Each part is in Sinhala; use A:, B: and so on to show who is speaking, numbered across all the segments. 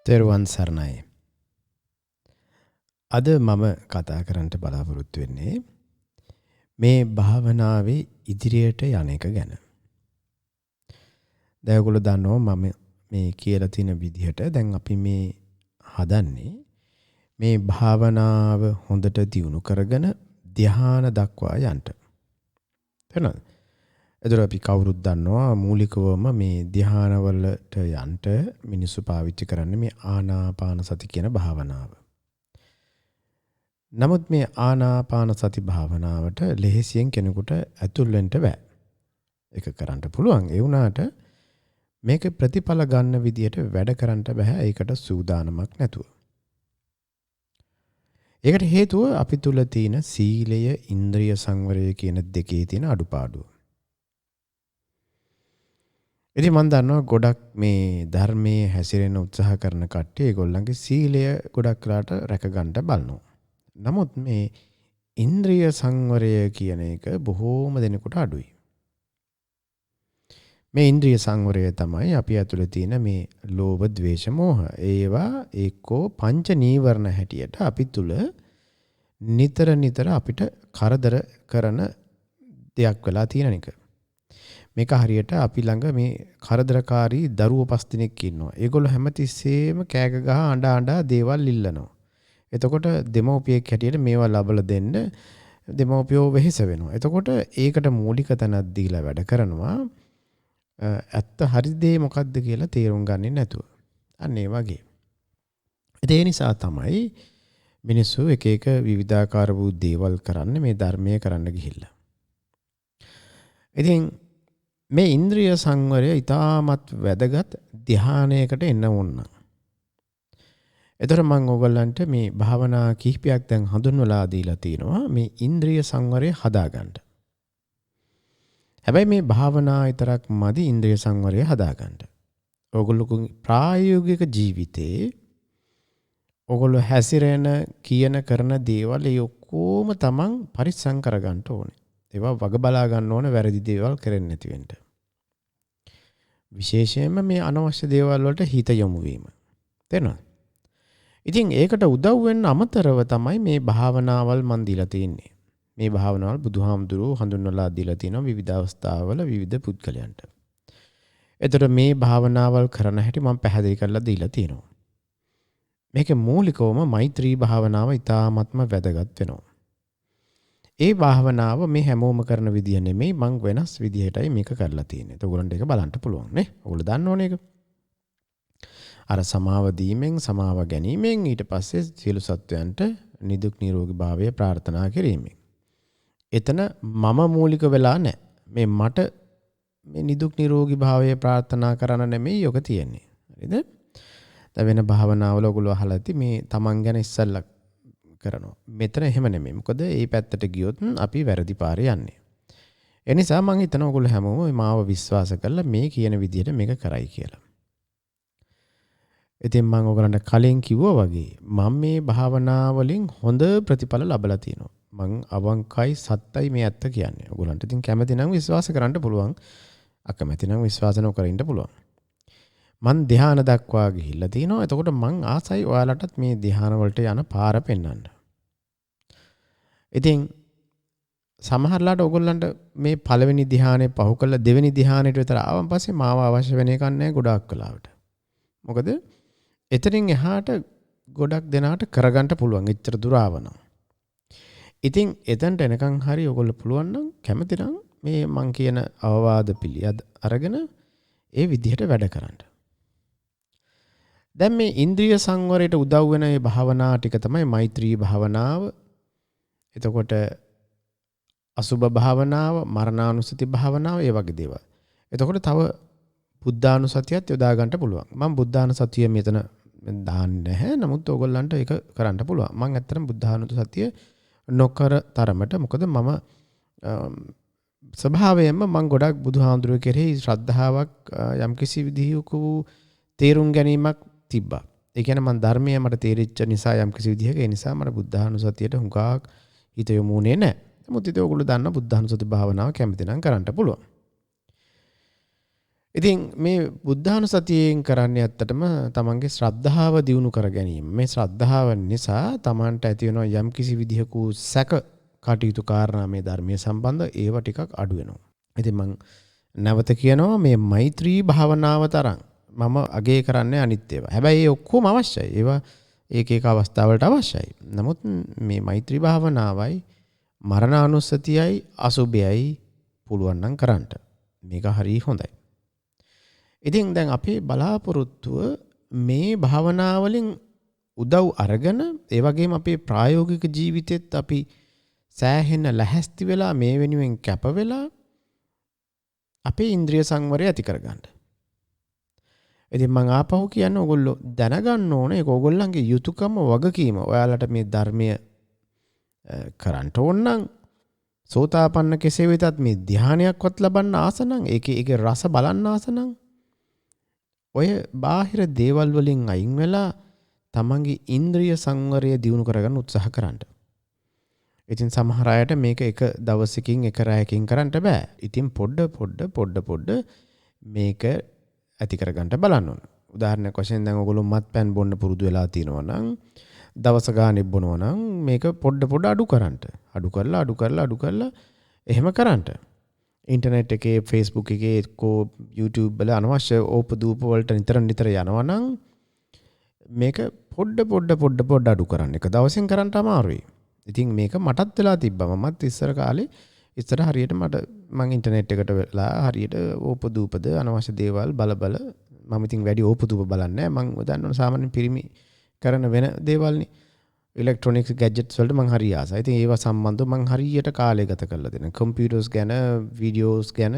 A: තෙරුවන් සරණයි. අද මම කතා කරන්නට බලාපොරොත්තු වෙන්නේ මේ භාවනාවේ ඉදිරියට යන එක ගැන. දැන් ඔයගොල්ලෝ දන්නවා මම මේ කියලා තියෙන විදිහට දැන් අපි මේ හදන්නේ මේ භාවනාව හොඳට දියුණු කරගෙන ධ්‍යාන දක්වා යන්න. තේරෙනවද? එතකොට අපි කවුරුත් දන්නවා මූලිකවම මේ ධ්‍යානවලට යන්න මිනිස්සු පාවිච්චි කරන්නේ මේ ආනාපාන සති කියන භාවනාව. නමුත් මේ ආනාපාන සති භාවනාවට ලෙහෙසියෙන් කෙනෙකුට ඇතුල් වෙන්න බෑ. ඒක කරන්න පුළුවන්. ඒ වුණාට මේක ප්‍රතිඵල ගන්න විදියට වැඩ කරන්න බෑ. ඒකට සූදානමක් නැතුව. ඒකට හේතුව අපි තුල තියෙන සීලය, ඉන්ද්‍රිය සංවරය කියන දෙකේ තියෙන අඩුපාඩුව. ඉතින් මම දන්නවා ගොඩක් මේ ධර්මයේ හැසිරෙන්න උත්සාහ කරන කට්ටිය ඒගොල්ලන්ගේ සීලය ගොඩක් වෙලාට රැක ගන්න බලනවා. නමුත් මේ ඉන්ද්‍රිය සංවරය කියන එක බොහෝම දෙනෙකුට අඩුයි. මේ ඉන්ද්‍රිය සංවරය තමයි අපි ඇතුලේ තියෙන මේ ලෝභ, ද්වේෂ, මෝහ. ඒවා එක්කෝ පංච නීවරණ හැටියට අපි තුල නිතර අපිට කරදර කරන දෙයක් වෙලා තියෙන එක. මේක හරියට අපි ළඟ මේ කරදරකාරී දරුවෝ 5 දෙනෙක් ඉන්නවා. ඒගොල්ලෝ හැමතිස්සෙම කෑක ගහ අඬ දේවල් ඉල්ලනවා. එතකොට දෙමෝපියෙක් හැටියට මේවා ලබලා දෙන්න දෙමෝපියෝ වෙහෙස වෙනවා. එතකොට ඒකට මූලික තැනක් දීලා වැඩ කරනවා. ඇත්ත හරි දේ මොකද්ද කියලා තේරුම් ගන්නේ නැතුව. අන්න ඒ වගේ. ඒ නිසා තමයි මිනිස්සු එක එක විවිධාකාර වූ දේවල් කරන්නේ මේ ධර්මයේ කරන්න ගිහිල්ලා. ඉතින් මේ ඉන්ද්‍රිය සංවරය ඊටමත් වැදගත් ධ්‍යානයකට එන්න ඕන. එතකොට මම ඔයගොල්ලන්ට මේ භාවනා කිහිපයක් දැන් හඳුන්වලා දීලා තිනවා මේ ඉන්ද්‍රිය සංවරය හදාගන්න. හැබැයි මේ භාවනා විතරක් මදි ඉන්ද්‍රිය සංවරය හදාගන්න. ඔයගොල්ලෝ ප්‍රායෝගික ජීවිතේ ඔයගොල්ලෝ හැසිරෙන කියන කරන දේවල් ඒ ඔක්කොම තමන් පරිස්සම් කරගන්න ඕනේ. ඒවා වග බලා ගන්න ඕන වැරදි දේවල් කරන්නේ නැති වෙන්න. විශේෂයෙන්ම මේ අනවශ්‍ය දේවල් වලට හිත යොමු වීම. තේරෙනවද? ඉතින් ඒකට උදව් වෙන්න අමතරව තමයි මේ භාවනාවල් මන් දීලා තියෙන්නේ. මේ භාවනාවල් බුදුහාමුදුරුවෝ හඳුන්වලා දීලා තියෙනවා විවිධ අවස්ථාවල විවිධ පුද්ගලයන්ට. එතකොට මේ භාවනාවල් කරන හැටි මම පැහැදිලි කරලා දීලා තියෙනවා. මේකේ මූලිකවම මෛත්‍රී භාවනාව ඉතාමත්ම වැදගත් වෙනවා. ඒ භාවනාව මේ හැමෝම කරන විදිය නෙමෙයි මං වෙනස් විදිහටයි මේක කරලා තියෙන්නේ. ඒක ඔයගොල්ලන්ට ඒක බලන්න පුළුවන් නේ. ඔයගොල්ලෝ දන්නවනේ ඒක. අර සමාව දීමෙන් සමාව ගැනීමෙන් ඊට පස්සේ සියලු සත්වයන්ට නිදුක් නිරෝගී භාවය ප්‍රාර්ථනා කිරීමෙන්. එතන මම මූලික වෙලා නැහැ. මේ මට මේ නිදුක් නිරෝගී භාවය ප්‍රාර්ථනා කරන්න නෙමෙයි යොක තියෙන්නේ. හරිද? දැන් වෙන භාවනාවල ඔයගොල්ලෝ අහලා ඇති මේ තමන් ගැන ඉස්සල්ලා කරනවා. මෙතන එහෙම නෙමෙයි. මොකද මේ පැත්තට ගියොත් අපි වැරදි පාරේ යන්නේ. ඒ නිසා මම හිතනවා ඔයගොල්ලෝ හැමෝම මාව විශ්වාස කරලා මේ කියන විදිහට මේක කරයි කියලා. ඉතින් මම ඔයගලන්ට කලින් කිව්වා වගේ මම මේ භාවනා වලින් හොඳ ප්‍රතිඵල ලබලා තියෙනවා. මං අවංකයි සත්තයි මේ ඇත්ත කියන්නේ. ඔයගලන්ට ඉතින් කැමති නම් විශ්වාස කරන්න පුළුවන්. අකමැති නම් විශ්වාස නොකර ඉන්න පුළුවන්. මං ධ්‍යාන දක්වා ගිහිල්ලා තිනවා. එතකොට මං ආසයි ඔයාලටත් මේ ධ්‍යාන වලට යන පාර පෙන්වන්න. ඉතින් සමහරලාට ඔයගොල්ලන්ට මේ පළවෙනි ධ්‍යානෙ පහු කළා දෙවෙනි ධ්‍යානෙට විතර ආවන් පස්සේ මාව අවශ්‍ය වෙන එකක් නැහැ ගොඩාක් වෙලාවට. මොකද එතනින් එහාට ගොඩක් දෙනාට කරගන්න පුළුවන් එච්චර දුර ආවනම්. ඉතින් එතනට එනකන් හරි ඔයගොල්ලෝ පුළුවන් නම් කැමති නම් මේ මං කියන අවවාද පිළියද අරගෙන ඒ විදිහට වැඩ කරන්න. දැන් මේ ඉන්ද්‍රිය සංවරයට උදව් වෙන මේ භාවනා ටික තමයි මෛත්‍රී භාවනාව. එතකොට අසුභ භාවනාව, මරණානුස්සති භාවනාව, ඒ වගේ දේවල්. එතකොට තව බුද්ධානුසතියත් යොදා ගන්න පුළුවන්. මම බුද්ධානුසතිය මෙතන දාන්නේ නැහැ. නමුත් ඕගොල්ලන්ට ඒක කරන්න පුළුවන්. මම ඇත්තටම බුද්ධානුසතිය නොකර තරමට මොකද මම ස්වභාවයෙන්ම මම ගොඩක් බුදුහාමුදුරුවෝ කෙරෙහි ශ්‍රද්ධාවක් යම්කිසි විදිහක තේරුම් ගැනීමක් තිබ්බා. ඒ කියන්නේ මම ධර්මයේ මට තේරිච්ච නිසා යම්කිසි විදිහක ඒ නිසා මට බුද්ධානුසතියට හුඟක් හිත යොමුුනේ නැහැ. නමුත් ඉතින් ඕගොල්ලෝ දන්න බුද්ධානුසති භාවනාව කැමති නම් කරන්න පුළුවන්. ඉතින් මේ බුද්ධානුස්සතියෙන් කරන්නේ ඇත්තටම තමන්ගේ ශ්‍රද්ධාව දියුණු කර ගැනීම. මේ ශ්‍රද්ධාව නිසා තමන්ට ඇති වෙන යම් කිසි විදිහක සැක කටයුතු කාරණා මේ ධර්මයේ සම්බන්ධ ඒවා ටිකක් අඩු වෙනවා. ඉතින් මම නැවත කියනවා මේ මෛත්‍රී භාවනාව තරම් මම අගය කරන්නේ අනිත් ඒවා. හැබැයි ඒ ඔක්කොම අවශ්‍යයි. ඒවා ඒක ඒක අවස්ථාවලට අවශ්‍යයි. නමුත් මේ මෛත්‍රී භාවනාවයි මරණානුස්සතියයි අසුභයයි පුළුවන් නම් කරන්න. මේක හරිය හොඳයි. ඉතින් දැන් අපේ බලාපොරොත්තුව මේ භාවනාවලින් උදව් අරගෙන ඒ වගේම අපේ ප්‍රායෝගික ජීවිතෙත් අපි සෑහෙන ලැහැස්ති වෙලා මේ වෙනුවෙන් කැප වෙලා අපේ ඉන්ද්‍රිය සංවරය ඇති කරගන්න. ඉතින් මම ආපහු කියන්නේ ඕගොල්ලෝ දැනගන්න ඕනේ ඒක ඕගොල්ලන්ගේ යුතුයකම වගකීම. ඔයාලට මේ ධර්මය කරන්න ඕන නම් සෝතාපන්න කෙසේ වෙතත් මේ ධානයක්වත් ලබන්න ආස නම් ඒකේ රස බලන්න ආස නම් ඔය බාහිර දේවල් වලින් අයින් වෙලා තමන්ගේ ඉන්ද්‍රිය සංවරය දියුණු කරගන්න උත්සාහ කරන්න. ඉතින් සමහර අයට මේක එක දවසකින් එක රැයකින් කරන්න බෑ. ඉතින් පොඩ මේක ඇති කරගන්න බලන්න ඕන. උදාහරණයක් වශයෙන් දැන් ඔයගොල්ලෝ මත්පැන් බොන්න පුරුදු වෙලා තියෙනවා නම් දවස ගානේ බොනවා නම් මේක පොඩ අඩු කරන්න. අඩු කරලා එහෙම කරන්න. ඉන්ටර්නෙට් එකේ Facebook එකේ එක්කෝ YouTube වල අනවශ්‍ය ඕපදූප වලට නිතර යනවා නම් මේක පොඩ අඩු කරන්න. එක දවසෙන් කරන්න අමාරුයි. ඉතින් මේක මටත් වෙලා තිබ්බා. මමත් ඉස්සර හරියට මම ඉන්ටර්නෙට් එකට වෙලා හරියට ඕපදූපද අනවශ්‍ය දේවල් බල මම ඉතින් වැඩි ඕපදූප බලන්නේ නැහැ. මම දන්නවනේ සාමාන්‍යයෙන් පිරිමි කරන වෙන දේවල්නේ. ඉලෙක්ට්‍රොනික්ස් ගැජට්ස් වලට මං හරි ආසයි. ඉතින් ඒවා සම්බන්ධව මං හරියට කාලය ගත කරලා දෙනවා. කම්පියුටර්ස් ගැන, වීඩියෝස් ගැන.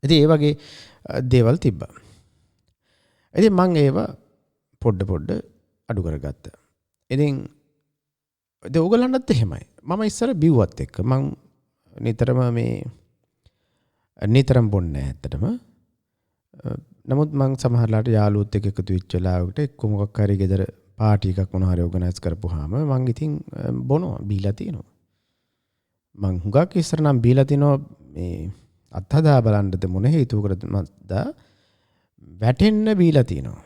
A: ඉතින් ඒ වගේ දේවල් තිබ්බා. ඉතින් මං ඒවා පොඩ අඩු කරගත්තා. ඉතින් ඕගලන්ටත් එහෙමයි. මම ඉස්සර බිව්වත් එක්ක මං නිතරම බොන්නේ ඇත්තටම. නමුත් මං සමහරලාට යාළුවොත් එක්ක එකතු වෙච්ච වෙලාවකට එක්ක මොකක් හරි ගෙදර පාටි එකක් මොනවා හරි ඕගනයිස් කරපුවාම මං ඉතින් බොනවා බීලා තිනවා. මං හුඟක් ඉස්සර නම් බීලා තිනවා මේ අත්හදා බලන්නද මොන හේතුවකටද මන්ද වැටෙන්න බීලා තිනවා.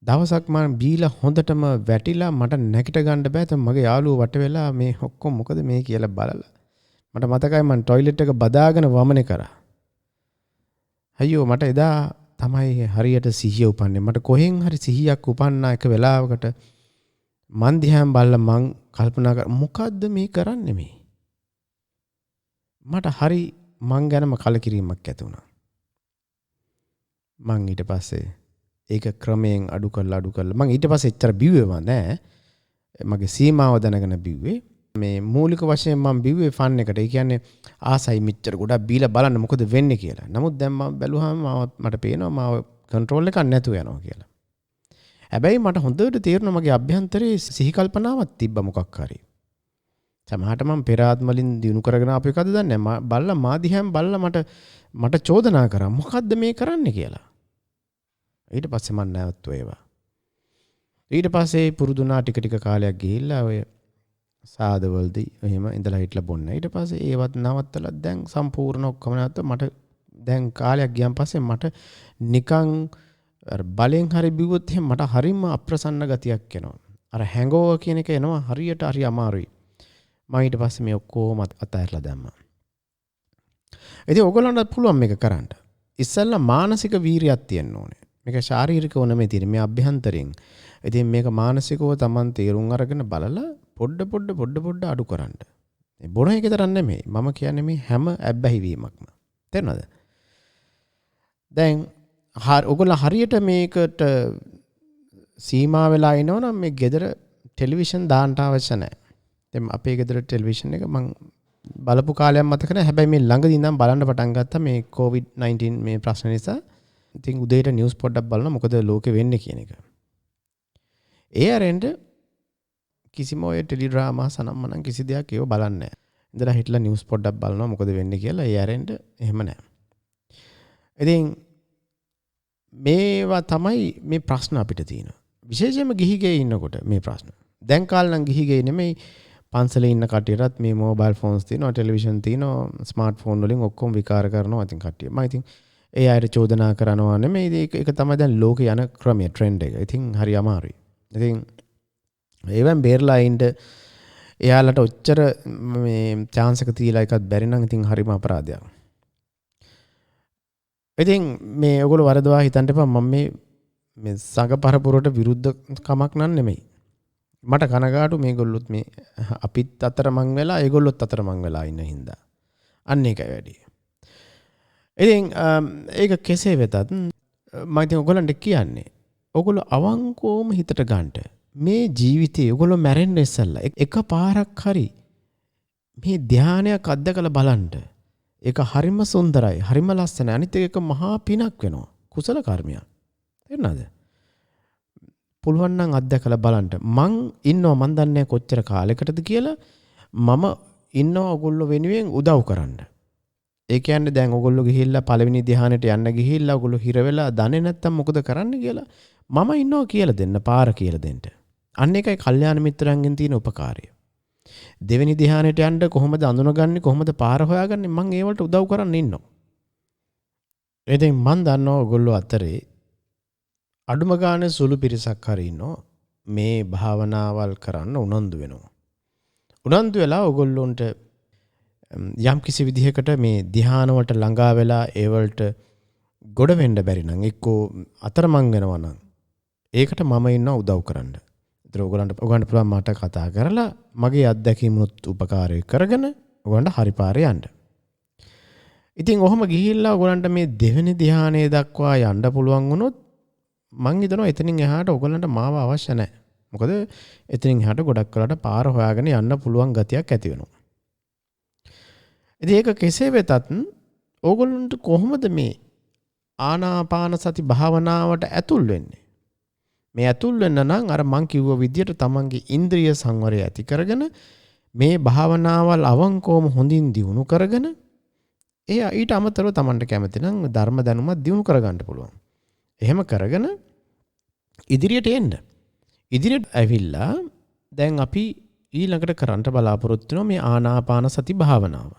A: දවසක් මම බීලා හොඳටම වැටිලා මට නැගිට ගන්න බෑ. තම මගේ යාළුවෝ වට වෙලා මේ ඔක්කොම මොකද මේ කියලා බලලා මට මතකයි මං টয়ලට් එක බදාගෙන වමනේ කරා. අයියෝ මට එදා තමයි හරියට සිහිය උපන්නේ. මට කොහෙන් හරි සිහියක් උපන්නා එක වෙලාවකට මන් දිහාම බලලා මං කල්පනා කර මොකද්ද මේ කරන්නේ මේ? මට හරි මං ගැනම කලකිරීමක් ඇති වුණා. මං ඊට පස්සේ ඒක ක්‍රමයෙන් අඩු කරලා මං ඊට පස්සේ එච්චර බිව්වේම නෑ. මගේ සීමාව දැනගෙන බිව්වේ. මේ මූලික වශයෙන් මම බිව්වේ ෆන් එකට. ඒ කියන්නේ ආසයි මෙච්චර ගොඩක් බීලා බලන්න මොකද වෙන්නේ කියලා. නමුත් දැන් මම බැලුවාම මට පේනවා මාව කන්ට්‍රෝල් එකක් නැතුව යනවා කියලා. හැබැයි මට හොඳට තේරුණා මගේ අභ්‍යන්තරයේ සිහි කල්පනාවක් තිබ්බ මොකක් හරි. සමහරට මම පෙර ආත්මවලින් දිනු කරගෙන ආපු එකද දන්නේ නැහැ. බල්ලා මා දිහාම බල්ලා මට චෝදනා කරා මොකද්ද මේ කරන්නේ කියලා. ඊට පස්සේ මම නැවතුවා ඒවා. ඊට පස්සේ පුරුදුනා ටික කාලයක් ගිහිල්ලා ඔය සාදවලදී එහෙම ඉඳලා හිටලා බොන්න. ඊට පස්සේ ඒවත් නවත්තලා දැන් සම්පූර්ණ ඔක්කොම නැවත මට දැන් කාලයක් ගියන් පස්සේ මට නිකන් බලෙන් හරි බිව්වොත් එහෙම මට හරිම අප්‍රසන්න ගතියක් එනවා. අර හැංගෝවර් කියන එක එනවා හරියට හරි අමාරුයි. මම ඊට පස්සේ මේ ඔක්කොම අතහැරලා දැම්මා. ඉතින් ඔයගොල්ලන්ට පුළුවන් මේක කරන්න. ඉස්සෙල්ලා මානසික වීරියක් තියෙන්න ඕනේ. මේක ශාරීරිකව නෙමෙයි තියෙන්නේ මේ අභ්‍යන්තරයෙන්. ඉතින් මේක මානසිකව Taman තේරුම් අරගෙන බලලා පොඩ අඩු කරන්න. මේ බොන එක තරම් නෙමෙයි. මම කියන්නේ මේ හැම ඇබ්බැහි වීමක්ම. තේරෙනවද? දැන් ඔයගොල්ලෝ හරියට මේකට සීමා වෙලා ඉනවනම් මේ ගෙදර ටෙලිවිෂන් දාන්න අවශ්‍ය නැහැ. දැන් අපේ ගෙදර ටෙලිවිෂන් එක මම බලපු කාලයක් මතක නැහැ. හැබැයි මේ ළඟදී ඉඳන් බලන්න පටන් ගත්තා මේ COVID-19 මේ ප්‍රශ්න නිසා. ඉතින් උදේට නිවුස් පොඩ්ඩක් බලනවා මොකද ලෝකෙ වෙන්නේ කියන එක. ඒ අරෙන්ද කිසිම ඔය ටෙලි ඩ්‍රාමා සනම්මනම් කිසි දෙයක් ඒව බලන්නේ නැහැ. ඉඳලා හිටලා නිවුස් පොඩ්ඩක් බලනවා මොකද වෙන්නේ කියලා. ඒ අරෙන්ද එහෙම නැහැ. ඉතින් මේවා තමයි මේ ප්‍රශ්න අපිට තියෙනවා. විශේෂයෙන්ම ගිහිගේ ඉන්නකොට මේ ප්‍රශ්න. දැන් කාලේ නම් ගිහිගේ නෙමෙයි පන්සලේ ඉන්න කට්ටියටත් මේ මොබයිල් ෆෝන්ස් තියෙනවා, ටෙලිවිෂන් තියෙනවා, ස්මාර්ට් ෆෝන් වලින් ඔක්කොම විකාර කරනවා ඉතින් කට්ටිය. මම ඉතින් ඒ අයට චෝදනා කරනවා නෙමෙයි. ඒක තමයි දැන් ලෝකේ යන ක්‍රමය ට්‍රෙන්ඩ් එක. ඉතින් හරි අමාරුයි. ඉතින් ඒවෙන් බේරලා ඉන්න එයාලට ඔච්චර මේ chance එක තියලා එකත් බැරි නම් ඉතින් හරිම අපරාධයක්. ඉතින් මේ ඔයගොල්ලෝ වරදවා හිතන්න එපා මම මේ සංඝ පරපුරට විරුද්ධ කමක් නන් නෙමෙයි. මට කනගාටු මේගොල්ලොත් මේ අපිත් අතරමං වෙලා ඒගොල්ලොත් අතරමං වෙලා ඉන්න හින්දා. අන්න ඒකයි වැඩි. ඉතින් ඒක කෙසේ වෙතත් මම ඉතින් ඔයගොල්ලන්ට කියන්නේ ඔයගොල්ලෝ අවංකවම හිතට ගන්නට මේ ජීවිතේ ඔයගොල්ලෝ මැරෙන්න ඉස්සෙල්ලා එක පාරක් හරි මේ ධානයක් අත්දකලා බලන්න. ඒක හරිම සුන්දරයි, හරිම ලස්සනයි. අනිත් එක මහා පිනක් වෙනවා. කුසල කර්මයක්. තේරුණාද? පුළුවන් නම් අත්දකලා බලන්න. මං ඉන්නවා මන් දන්නේ කොච්චර කාලයකටද කියලා. මම ඉන්නවා ඔයගොල්ලෝ වෙනුවෙන් උදව් කරන්න. ඒ කියන්නේ දැන් ඔයගොල්ලෝ ගිහිල්ලා පළවෙනි ධ්‍යානෙට යන්න ගිහිල්ලා ඔයගොල්ලෝ හිර වෙලා දන්නේ නැත්තම් මොකද කරන්න කියලා මම ඉන්නවා කියලා දෙන්න, පාර කියලා දෙන්න. අන්න ඒකයි කල්යාණ මිත්‍රයන්ගෙන් තියෙන උපකාරය. දෙවෙනි ධ්‍යානෙට යන්න කොහොමද අඳුනගන්නේ, කොහොමද පාර හොයාගන්නේ, මම ඒ වලට උදව් කරන්න ඉන්නවා. ඉතින් මන් දන්නවා ඔයගොල්ලෝ අතරේ අඩුම ගානේ සුළු පිරිසක් හරි ඉන්නවා මේ භාවනාවල් කරන්න උනන්දු වෙනවා. උනන්දු වෙලා ඔයගොල්ලොන්ට යම් කිසි විදිහකට මේ ධ්‍යාන වලට ළඟා වෙලා ඒ වලට ගොඩ වෙන්න බැරි නම් එක්කෝ අතරමං වෙනවා නම් ඒකට මම ඉන්නවා උදව් කරන්න. ඒතර ඔයගලන්ට පුළුවන් මට කතා කරලා මගේ අත්දැකීමුත් උපකාරය කරගෙන ඔයගලන්ට හරි පාරේ යන්න. ඉතින් ඔහොම ගිහිල්ලා ඔයගලන්ට මේ දෙවෙනි ධ්‍යානයේ දක්වා යන්න පුළුවන් වුණොත් මං හිතනවා එතනින් එහාට ඔයගලන්ට මාව අවශ්‍ය නැහැ. මොකද එතනින් එහාට ගොඩක් වෙලාට පාර හොයාගෙන යන්න පුළුවන් ගතියක් ඇති වෙනවා. ඉතින් ඒක කෙසේ වෙතත් ඕගොල්ලන්ට කොහොමද මේ ආනාපාන සති භාවනාවට ඇතුල් වෙන්නේ? මේ ඇතුල් වෙන්න නම් අර මං කිව්ව විදියට තමන්ගේ ඉන්ද්‍රිය සංවරය ඇති කරගෙන මේ භාවනාවල් අවංකවම හොඳින් දියුණු කරගෙන ඊට අමතරව තමන්ට කැමති නම් ධර්ම දැනුමක් දියුණු කරගන්න පුළුවන්. එහෙම කරගෙන ඉදිරියට එන්න. ඉදිරියට ඇවිල්ලා දැන් අපි ඊළඟට කරන්න බලාපොරොත්තු වෙනවා මේ ආනාපාන සති භාවනාව.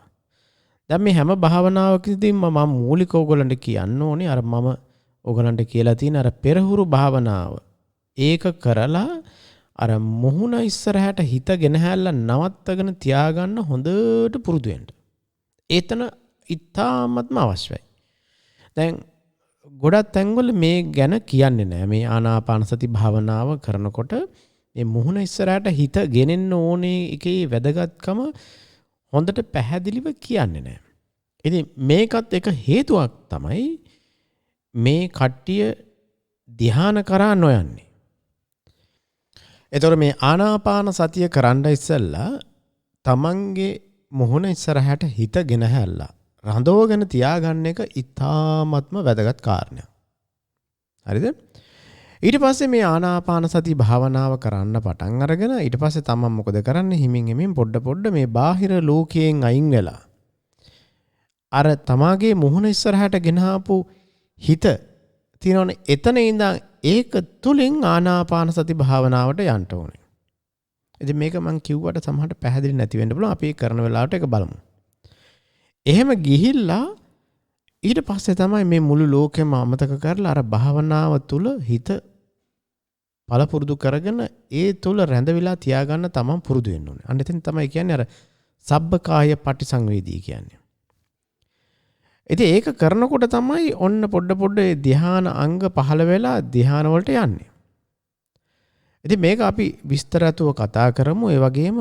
A: දැන් මේ හැම භාවනාවකදීම මම මූලික ඕගලන්ට කියන්න ඕනේ අර මම ඕගලන්ට කියලා තියෙන අර පෙරහුරු භාවනාව. ඒක කරලා අර මොහුන ඉස්සරහට හිත ගෙනහැල්ලා නවත්තගෙන තියාගන්න හොඳට පුරුදු වෙන්න. ඒතන ඉතාමත්ම අවශ්‍යයි. දැන් ගොඩක් තැන්වල මේ ගැන කියන්නේ නැහැ. මේ ආනාපාන සති භාවනාව කරනකොට මේ මුහුණ ඉස්සරහට හිත ගෙනෙන්න ඕනේ එකේ වැදගත්කම හොඳට පැහැදිලිව කියන්නේ නැහැ. ඉතින් මේකත් එක හේතුවක් තමයි මේ කට්ටිය ධ්‍යාන කරා නොයන්නේ. එතකොට මේ ආනාපාන සතිය කරන්න ඉස්සෙල්ලා තමන්ගේ මුහුණ ඉස්සරහට හිත ගෙනහැල්ලා රඳවගෙන තියාගන්න එක ඉතාමත්ම වැදගත් කාරණයක්. හරිද? ඊට පස්සේ මේ ආනාපාන සති භාවනාව කරන්න පටන් අරගෙන ඊට පස්සේ තමන් මොකද කරන්නේ? හිමින් හිමින් පොඩ මේ බාහිර ලෝකයෙන් අයින් වෙලා අර තමාගේ මුහුණ ඉස්සරහට ගෙනාපු හිත තියෙනවනේ එතන ඉඳන් ඒක තුලින් ආනාපාන සති භාවනාවට යන්න ඕනේ. ඉතින් මේක මම කිව්වට සමහරට පැහැදිලි නැති වෙන්න පුළුවන්. අපි කරන වෙලාවට ඒක බලමු. එහෙම ගිහිල්ලා ඊට පස්සේ තමයි මේ මුළු ලෝකෙම අමතක කරලා අර භාවනාව තුල හිත පළපුරුදු කරගෙන ඒ තුල රැඳවිලා තියාගන්න තමන් පුරුදු වෙන්න ඕනේ. අන්න එතෙන් තමයි කියන්නේ අර සබ්බකාය පටිසංවේදී කියන්නේ. ඉතින් ඒක කරනකොට තමයි ඔන්න පොඩ ධ්‍යාන අංග පහළ වෙලා ධ්‍යාන වලට යන්නේ. ඉතින් මේක අපි විස්තරatuව කතා කරමු. ඒ වගේම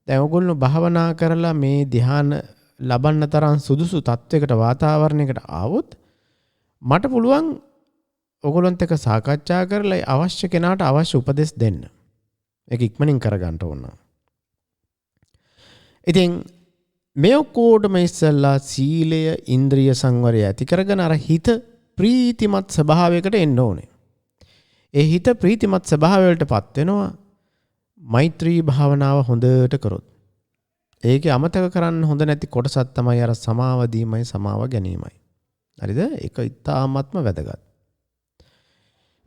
A: දැන් ඔයගොල්ලෝ භාවනා කරලා මේ ධ්‍යාන ලබන්න තරම් සුදුසු තත්වයකට වාතාවරණයකට ආවොත් මට පුළුවන් ඔයගොල්ලොන්ත් එක්ක සාකච්ඡා කරලා අවශ්‍ය කෙනාට අවශ්‍ය උපදෙස් දෙන්න. ඒක ඉක්මනින් කරගන්න ඕන. ඉතින් මේ ඔක්කොටම ඉස්සෙල්ලා සීලය, ඉන්ද්‍රිය සංවරය ඇති කරගෙන අර හිත ප්‍රීතිමත් ස්වභාවයකට එන්න ඕනේ. ඒ හිත ප්‍රීතිමත් ස්වභාවයකටපත් වෙනවා මෛත්‍රී භාවනාව හොඳට කරොත්. ඒකේ අමතක කරන්න හොඳ නැති කොටසක් තමයි අර සමාව දීමයි සමාව ගැනීමයි. හරිද? ඒක ඉතාමත්ම වැදගත්.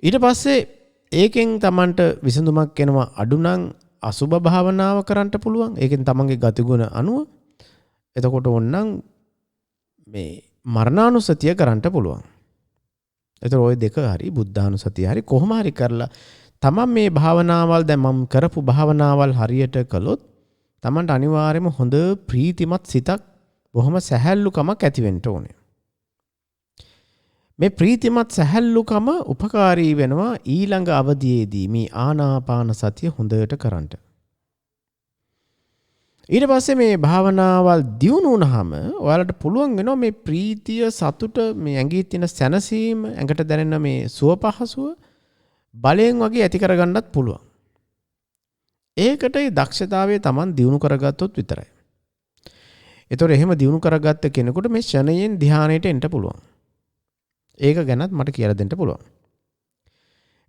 A: ඊට පස්සේ ඒකෙන් Tamanට විසඳුමක් එනවා අඩු නම් අසුබ භාවනාව කරන්න පුළුවන්. ඒකෙන් Tamanගේ ගතිගුණ අනුව එතකොට ඕනනම් මේ මරණානුසතිය කරන්න පුළුවන්. එතකොට ওই දෙක හරි බුද්ධානුසතිය හරි කොහොම හරි කරලා තමන් මේ භාවනාවල් දැන් මම කරපු භාවනාවල් හරියට කළොත් තමන්ට අනිවාර්යයෙන්ම හොඳ ප්‍රීතිමත් සිතක් බොහොම සැහැල්ලුකමක් ඇති වෙන්න ඕනේ. මේ ප්‍රීතිමත් සැහැල්ලුකම උපකාරී වෙනවා ඊළඟ අවධියේදී මේ ආනාපාන සතිය හොඳට කරන්න. ඊට පස්සේ මේ භාවනාවල් දියුණු වුණාම ඔයාලට පුළුවන් වෙනවා මේ ප්‍රීතිය සතුට මේ ඇඟේ තියෙන සැනසීම ඇඟට දැනෙන මේ සුව පහසුව බලයෙන් වගේ ඇති කරගන්නත් පුළුවන්. ඒකට ඒ දක්ෂතාවය Taman දියුණු කරගත්තොත් විතරයි. ඒතොර එහෙම දියුණු කරගත්ත කෙනෙකුට මේ ෂණයෙන් ධානයට එන්න පුළුවන්. ඒක ගැනත් මට කියලා දෙන්න පුළුවන්.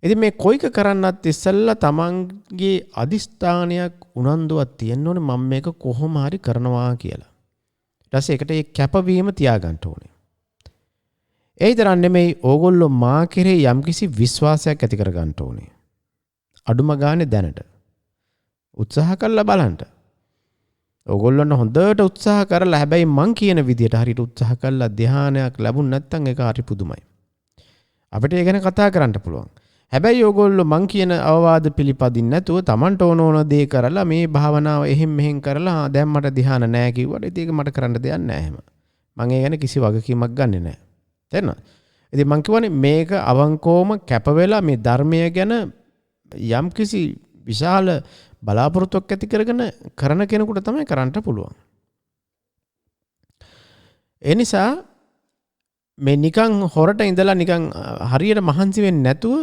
A: ඉතින් මේ කොයික කරන්නත් ඉස්සෙල්ලා තමන්ගේ අදිස්ථානයක් උනන්දුවක් තියෙන්න ඕනේ මම මේක කොහොම හරි කරනවා කියලා. ඊට පස්සේ ඒකට ඒ කැපවීම තියාගන්න ඕනේ. ඒ විතරක් නෙමෙයි ඕගොල්ලෝ මා කෙරේ යම්කිසි විශ්වාසයක් ඇති කරගන්න ඕනේ. අඩුම ගානේ දැනට උත්සාහ කරලා බලන්න. ඕගොල්ලොන්ට හොඳට උත්සාහ කරලා හැබැයි මං කියන විදියට හරියට උත්සාහ කරලා ධානයක් ලැබුණ නැත්නම් ඒක හරි පුදුමයි. අපිට ඒ ගැන කතා කරන්න පුළුවන්. හැබැයි ඕගොල්ලෝ මං කියන අවවාද පිළිපදින්න නැතුව Tamanට ඕන දේ කරලා මේ භාවනාව එහෙම මෙහෙම කරලා දැන් මට ධාන නැහැ කිව්වට ඒක මට කරන්න දෙයක් නැහැ එහෙම. මං ඒ ගැන කිසි වගකීමක් ගන්නෙ නැහැ. තේරෙනවද? ඉතින් මං කියවනේ මේක අවංකවම කැප වෙලා මේ ධර්මය ගැන යම්කිසි විශාල බලාපොරොත්තුවක් ඇති කරගෙන කරන කෙනෙකුට තමයි කරන්න පුළුවන්. ඒ නිසා මේ නිකන් හොරට ඉඳලා නිකන් හරියට මහන්සි වෙන්නේ නැතුව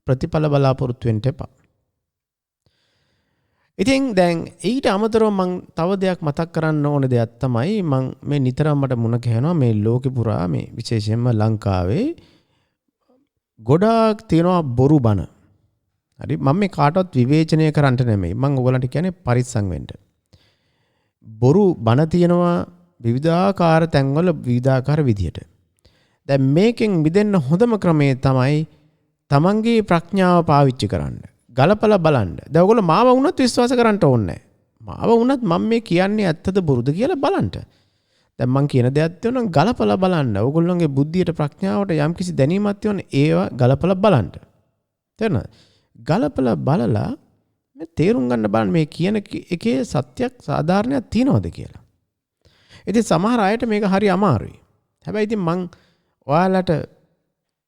A: ප්‍රතිඵල බලාපොරොත්තු වෙන්න එපා. ඉතින් දැන් ඊට අමතරව මම තව දෙයක් මතක් කරන්න ඕන දෙයක් තමයි මම මේ නිතරම මට මුණ ගැහෙනවා මේ ලෝකෙ පුරා මේ විශේෂයෙන්ම ලංකාවේ ගොඩාක් තියෙනවා බොරු බණ. හරි මම මේ කාටවත් විවේචනය කරන්න නෙමෙයි මම ඔයගලන්ට කියන්නේ පරිස්සම් වෙන්න. බොරු බණ තියෙනවා විවිධාකාර තැන්වල විවිධාකාර විදියට. දැන් මේකෙන් මිදෙන්න හොඳම ක්‍රමය තමයි තමන්ගේ ප්‍රඥාව පාවිච්චි කරන්න. ගලපලා බලන්න. දැන් ඔයගොල්ලෝ මාව වුණත් විශ්වාස කරන්න ඕනේ නැහැ. මාව වුණත් මම මේ කියන්නේ ඇත්තද බොරුද කියලා බලන්න. දැන් මම කියන දෙයක් තියෙනවා ගලපලා බලන්න. ඔයගොල්ලෝගේ බුද්ධියට ප්‍රඥාවට යම්කිසි දැනීමක් තියෙනවා ඒවා ගලපලා බලන්න. තේරෙනවද? ගලපලා බලලා මේ තේරුම් ගන්න බලන්න මේ කියන එකේ සත්‍යක් සාධාරණයක් තියනවද කියලා. ඉතින් සමහර අයට මේක හරි අමාරුයි. හැබැයි ඉතින් මං ඔයාලට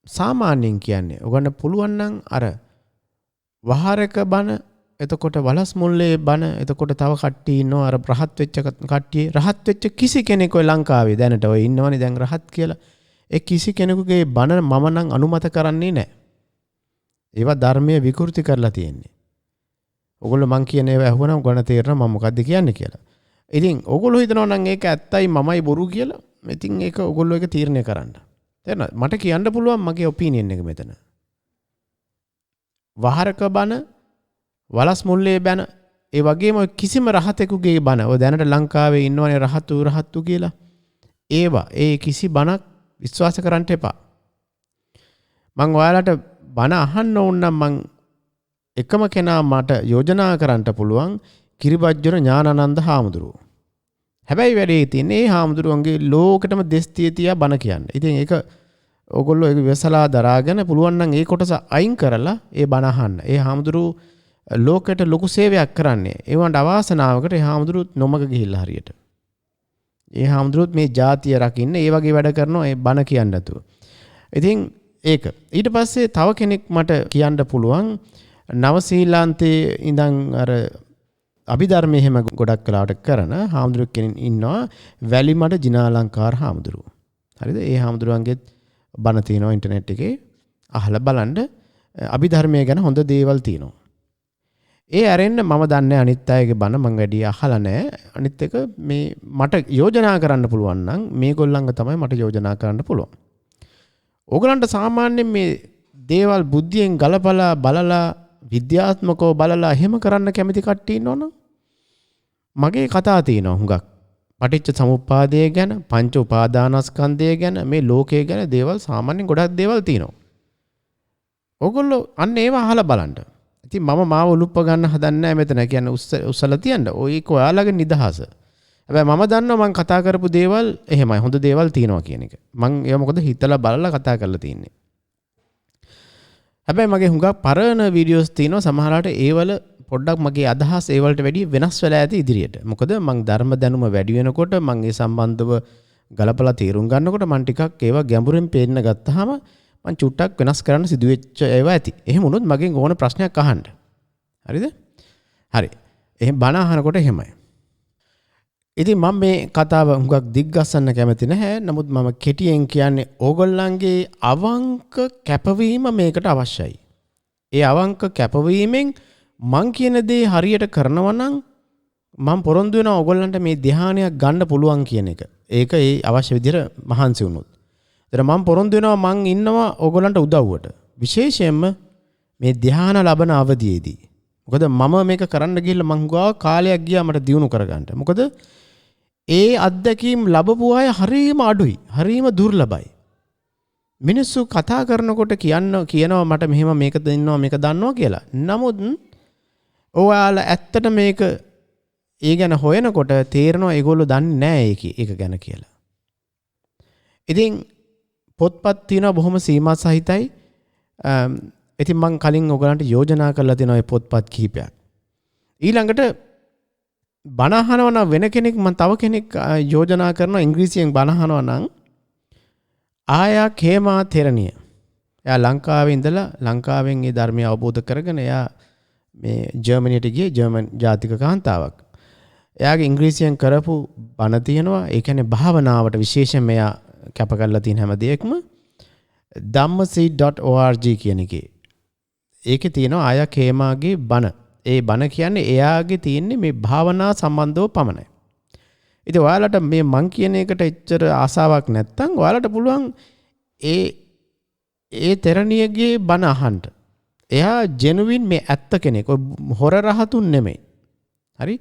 A: සාමාන්‍යයෙන් කියන්නේ ඔයගොල්ලන්ට පුළුවන් නම් අර වහරක බණ එතකොට වලස් මුල්ලේ බණ එතකොට තව කට්ටිය ඉන්නවා අර රහත් වෙච්ච කට්ටිය රහත් වෙච්ච කිසි කෙනෙක් ඔය ලංකාවේ දැනට ඔය ඉන්නවනේ දැන් රහත් කියලා. ඒ කිසි කෙනෙකුගේ බණ මම නම් අනුමත කරන්නේ නැහැ. ඒවා ධර්මයේ විකෘති කරලා තියෙන්නේ. ඔයගොල්ලෝ මං කියන ඒවා අහුවනම් ගණ තේරෙනවා මම මොකද්ද කියන්නේ කියලා. ඉතින් ඔයගොල්ලෝ හිතනවා නම් ඒක ඇත්තයි මමයි බොරු කියලා. ඉතින් ඒක ඔයගොල්ලෝ ඒක තීරණය කරන්න. තේරෙනවද? මට කියන්න පුළුවන් මගේ ඔපිනියන් එක මෙතන. වහරක බණ වලස් මුල්ලේ බණ ඒ වගේම කිසිම රහතෙකුගේ බණ ඔය දැනට ලංකාවේ ඉන්නවනේ රහතු කියලා. ඒවා ඒ කිසි බණක් විශ්වාස කරන්න එපා. මං ඔයාලට බණ අහන්න ඕන නම් මං එකම කෙනා මට යෝජනා කරන්න පුළුවන් කිරිබජ්ජර ඥානানন্দ හාමුදුරුවෝ. හැබැයි වැඩේ තියෙන්නේ මේ හාමුදුරුවන්ගේ ලෝකෙටම දෙස්තිය තියා බණ කියන්නේ. ඉතින් ඒක ඕගොල්ලෝ ඒක විසලා දරාගෙන පුළුවන් නම් ඒ කොටස අයින් කරලා ඒ බණ අහන්න. ඒ හාමුදුරුවෝ ලෝකෙට ලොකු සේවයක් කරන්නේ. ඒ වුණාට අවාසනාවකට ඒ හාමුදුරුවොත් නොමග ගිහිල්ලා හරියට. ඒ හාමුදුරුවොත් මේ ජාතිය රකින්න ඒ වගේ වැඩ කරනවා ඒ බණ කියන්නේ නැතුව. ඉතින් ඒක ඊට පස්සේ තව කෙනෙක් මට කියන්න පුළුවන් නව ශ්‍රීලාන්තයේ ඉඳන් අර අභිධර්මයේ හැම ගොඩක් කලාවට කරන හාමුදුරුවෝ කෙනෙක් ඉන්නවා වැලිමඩ ජිනාලංකාර හාමුදුරුවෝ. හරිද? ඒ හාමුදුරුවන්ගේ බණ තියෙනවා ඉන්ටර්නෙට් එකේ අහලා බලන්න අභිධර්මයේ ගැන හොඳ දේවල් තියෙනවා. ඒ ඇරෙන්න මම දන්නේ අනිත් අයගේ බණ මම වැඩි අහලා නැහැ. අනිත් එක මේ මට යෝජනා කරන්න පුළුවන් නම් මේගොල්ලන්ව තමයි මට යෝජනා කරන්න පුළුවන්. ඕගලන්ට සාමාන්‍යයෙන් මේ දේවල් බුද්ධියෙන් ගලපලා බලලා විද්‍යාත්මකව බලලා එහෙම කරන්න කැමති කට්ටිය ඉන්නවනම් මගේ කතා තියෙනවා හුඟක්. පටිච්ච සමුප්පාදය ගැන, පංච උපාදානස්කන්ධය ගැන, මේ ලෝකය ගැන දේවල් සාමාන්‍යයෙන් ගොඩක් දේවල් තියෙනවා. ඕගොල්ලෝ අන්න ඒවා අහලා බලන්න. ඉතින් මම මාව උලුප්ප ගන්න හදන්නේ නැහැ මෙතන. කියන්නේ උස්සලා තියන්න. ඔයක ඔයාලගේ නිදහස. හැබැයි මම දන්නවා මං කතා කරපු දේවල් එහෙමයි හොඳ දේවල් තියෙනවා කියන එක. මං ඒක මොකද හිතලා බලලා කතා කරලා තින්නේ. හැබැයි මගේ හුඟක් පරණ වීඩියෝස් තියෙනවා සමහරවිට ඒවල පොඩ්ඩක් මගේ අදහස් ඒවලට වැඩිය වෙනස් වෙලා ඇති ඉදිරියට. මොකද මං ධර්ම දැනුම වැඩි වෙනකොට මං ඒ සම්බන්ධව ගලපලා තීරුම් ගන්නකොට මං ටිකක් ඒවා ගැඹුරින් පේන්න ගත්තාම මං චුට්ටක් වෙනස් කරන්න සිදුවෙච්ච ඒවා ඇති. එහෙම වුණොත් මගෙන් ඕන ප්‍රශ්නයක් අහන්න. හරිද? හරි. එහෙනම් බණ අහනකොට එහෙමයි. ඉතින් මම මේ කතාව හුඟක් දිග්ගස්සන්න කැමති නැහැ. නමුත් මම කෙටියෙන් කියන්නේ ඕගොල්ලන්ගේ අවංක කැපවීම මේකට අවශ්‍යයි. ඒ අවංක කැපවීමෙන් මං කියන දේ හරියට කරනවා නම් මම පොරොන්දු වෙනවා ඕගොල්ලන්ට මේ ධ්‍යානයක් ගන්න පුළුවන් කියන එක. ඒක ඒ අවශ්‍ය විදිහට මහන්සි වුණොත්. ඒතර මම පොරොන්දු වෙනවා මං ඉන්නවා ඕගොල්ලන්ට උදව්වට. විශේෂයෙන්ම මේ ධ්‍යාන ලබන අවධියේදී. මොකද මම මේක කරන්න ගිහිල්ලා මං ගාව කාලයක් ගියා මට දියුණු කරගන්න. මොකද ඒ අත්දැකීම් ලැබපු අය හරීම අඩුයි. හරීම දුර්ලභයි. මිනිස්සු කතා කරනකොට කියනවා මට මෙහෙම මේක දෙන්නවා මේක දන්නවා කියලා. නමුත් ඔයාලා ඇත්තට මේක ඒ ගැන හොයනකොට තේරෙනවා ඒගොල්ලෝ දන්නේ නැහැ ඒක ගැන කියලා. ඉතින් පොත්පත් තියෙනවා බොහොම සීමා සහිතයි. ඉතින් මම කලින් ඔයගලන්ට යෝජනා කරලා තියෙනවා මේ පොත්පත් කිහිපයක්. ඊළඟට බණ අහනවා නම් වෙන කෙනෙක් මම තව කෙනෙක් යෝජනා කරනවා ඉංග්‍රීසියෙන් බණ අහනවා නම් ආයා කේමා තෙරණිය. එයා ලංකාවේ ඉඳලා ලංකාවෙන් මේ ධර්මය අවබෝධ කරගෙන එයා මේ ජර්මනියට ගියේ ජර්මන් ජාතික කාන්තාවක්. එයාගේ ඉංග්‍රීසියෙන් කරපු බණ තියෙනවා. ඒ කියන්නේ භාවනාවට විශේෂයෙන් එයා කැප කරලා තියෙන හැම දෙයක්ම dhammaseed.org කියන එකේ. ඒකේ තියෙනවා ආයා කේමාගේ බණ. ඒ බණ කියන්නේ එයාගේ තියෙන්නේ මේ භාවනා සම්බන්ධව පමණයි. ඉතින් ඔයාලට මේ මං කියන එකට එච්චර ආසාවක් නැත්තම් ඔයාලට පුළුවන් ඒ තෙරණියගේ බණ අහන්න. එයා ජෙනුවින් මේ ඇත්ත කෙනෙක්. හොර රහතුන් නෙමෙයි. හරි?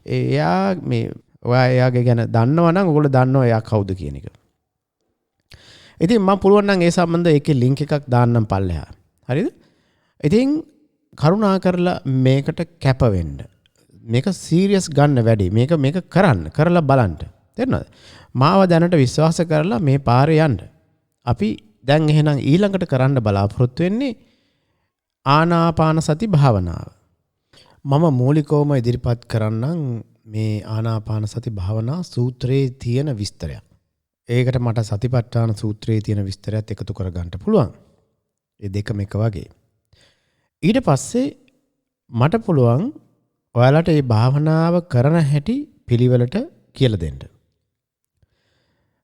A: එයා මේ ඔයා එයාගේ ගැන දන්නවා නම් ඔයගොල්ලෝ දන්නවා එයා කවුද කියන එක. ඉතින් මම පුළුවන් නම් ඒ සම්බන්ධ ඒකේ ලින්ක් එකක් දාන්නම් පල්ලෙහා. හරිද? ඉතින් කරුණා කරලා මේකට කැප වෙන්න. මේක සීරියස් ගන්න වැඩි. මේක කරලා බලන්න. තේරෙනවද? මාව දැනට විශ්වාස කරලා මේ පාරේ යන්න. අපි දැන් එහෙනම් ඊළඟට කරන්න බලාපොරොත්තු වෙන්නේ ආනාපාන සති භාවනාව. මම මූලිකවම ඉදිරිපත් කරන්නම් මේ ආනාපාන සති භාවනා සූත්‍රයේ තියෙන විස්තරයක්. ඒකට මට සතිපට්ඨාන සූත්‍රයේ තියෙන විස්තරයත් එකතු කරගන්න පුළුවන්. ඒ දෙකම එක වගේ. ඊට පස්සේ මට පුළුවන් ඔයාලට මේ භාවනාව කරන හැටි පිළිවෙලට කියලා දෙන්න.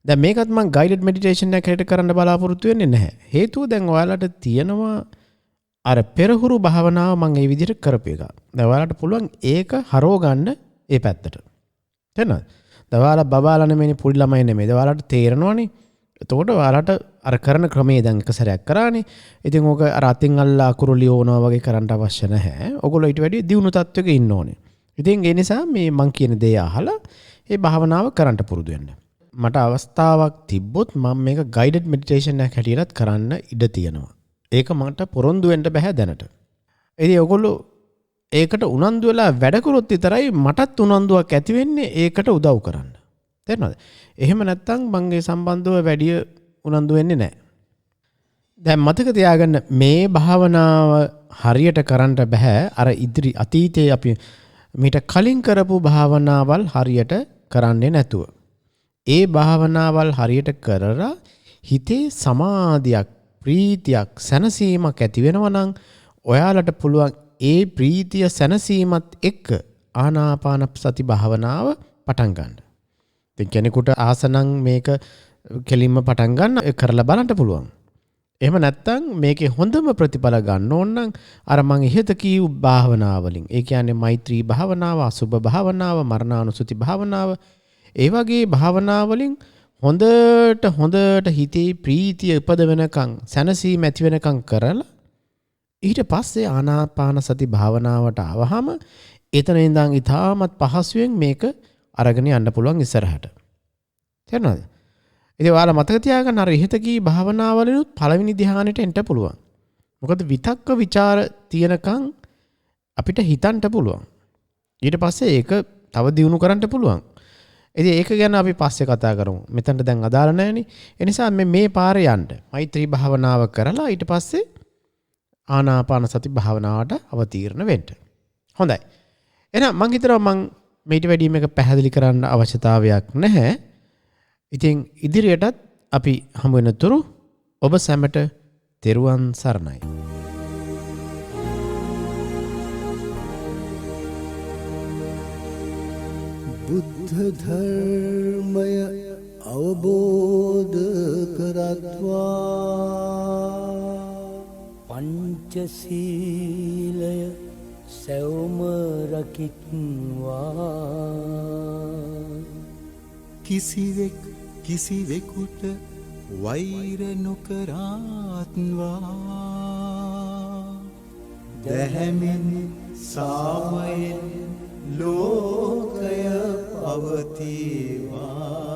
A: දැන් මේකත් මම ගයිඩඩ් මෙඩිටේෂන් එකකට කරන්න බලාපොරොත්තු වෙන්නේ නැහැ. හේතුව දැන් ඔයාලට තියෙනවා අර පෙරහුරු භාවනාව මම මේ විදිහට කරපු එක. දැන් ඔයාලට පුළුවන් ඒක හරව ගන්න ඒ පැත්තට. තේරෙනවද? දැන් ඔයාලා බබාලා නෙමෙයි පොඩි ළමයි නෙමෙයි. දැන් ඔයාලට තේරෙනවනේ. එතකොට ඔයාලට අර කරන ක්‍රමයේ දැන් එක සැරයක් කරානේ. ඉතින් ඕක අර අතින් අල්ලා අකුරු ලියවනවා වගේ කරන්න අවශ්‍ය නැහැ. ඔයගොල්ලෝ ඊට වැඩිය දියුණු තත්වයක ඉන්න ඕනේ. ඉතින් ඒ නිසා මේ මං කියන දේ අහලා මේ භාවනාව කරන්න පුරුදු වෙන්න. මට අවස්ථාවක් තිබ්බොත් මම මේක ගයිඩඩ් මෙඩිටේෂන් එකක් හැටියට කරන්න ඉඩ තියෙනවා. ඒක මට පොරොන්දු වෙන්න බෑ දැනට. ඉතින් ඔයගොල්ලෝ ඒකට උනන්දු වෙලා වැඩ කරොත් විතරයි මටත් උනන්දුවක් ඇති වෙන්නේ ඒකට උදව් කරන්න. තේරෙනවද? එහෙම නැත්නම් මං ඒ සම්බන්ධව වැඩි උනන්දු වෙන්නේ නැහැ. දැන් මතක තියාගන්න මේ භාවනාව හරියට කරන්න බෑ අර අතීතයේ අපි මීට කලින් කරපු භාවනාවල් හරියට කරන්නේ නැතුව. ඒ භාවනාවල් හරියට කරලා හිතේ සමාධියක්, ප්‍රීතියක්, සැනසීමක් ඇති වෙනවා නම් ඔයාලට පුළුවන් ඒ ප්‍රීතිය සැනසීමත් එක්ක ආනාපාන සති භාවනාව පටන් ගන්න. ඉතින් කෙනෙකුට ආසනම් මේක කෙලින්ම පටන් ගන්න කරලා බලන්න පුළුවන්. එහෙම නැත්නම් මේකේ හොඳම ප්‍රතිඵල ගන්න ඕන නම් අර මං ඉහත කීව භාවනාවලින් ඒ කියන්නේ මෛත්‍රී භාවනාව, අසුභ භාවනාව, මරණානුසුති භාවනාව ඒ වගේ භාවනාවලින් හොඳට හිතේ ප්‍රීතිය උපද වෙනකන් සැනසීම ඇති වෙනකන් කරලා ඊට පස්සේ ආනාපාන සති භාවනාවට ආවහම එතන ඉඳන් ඊටමත් පහසුවෙන් මේක අරගෙන යන්න පුළුවන් ඉස්සරහට. තේරෙනවද? ඉතින් ඔයාලා මතක තියාගන්න අර ඉහත කී භාවනාවලිනුත් පළවෙනි ධ්‍යානෙට එන්න පුළුවන්. මොකද විතක්ක ਵਿਚාර තියනකන් අපිට හිතන්න පුළුවන්. ඊට පස්සේ ඒක තව දියුණු කරන්න පුළුවන්. ඉතින් ඒක ගැන අපි පස්සේ කතා කරමු. මෙතනට දැන් අදාළ නැහැනේ. ඒ නිසා මේ පාරේ යන්න මෛත්‍රී භාවනාව කරලා ඊට පස්සේ ආනාපාන සති භාවනාවට අවතීර්ණ වෙන්න. හොඳයි. එහෙනම් මං හිතනවා මං මේට වැඩි මේක පැහැදිලි කරන්න අවශ්‍යතාවයක් නැහැ. ඉතින් ඉදිරියටත් අපි හමු වෙනතුරු ඔබ සැමට තෙරුවන් සරණයි.
B: බුද්ධ ධර්මය අවබෝධ කරත්වා පංචශීලය සැවොම රකිත්වා කිසිවෙක් කිසිවෙකුට වෛර නොකරත්වා දැහැමින් සාමයෙන් ලෝකය පවතිවා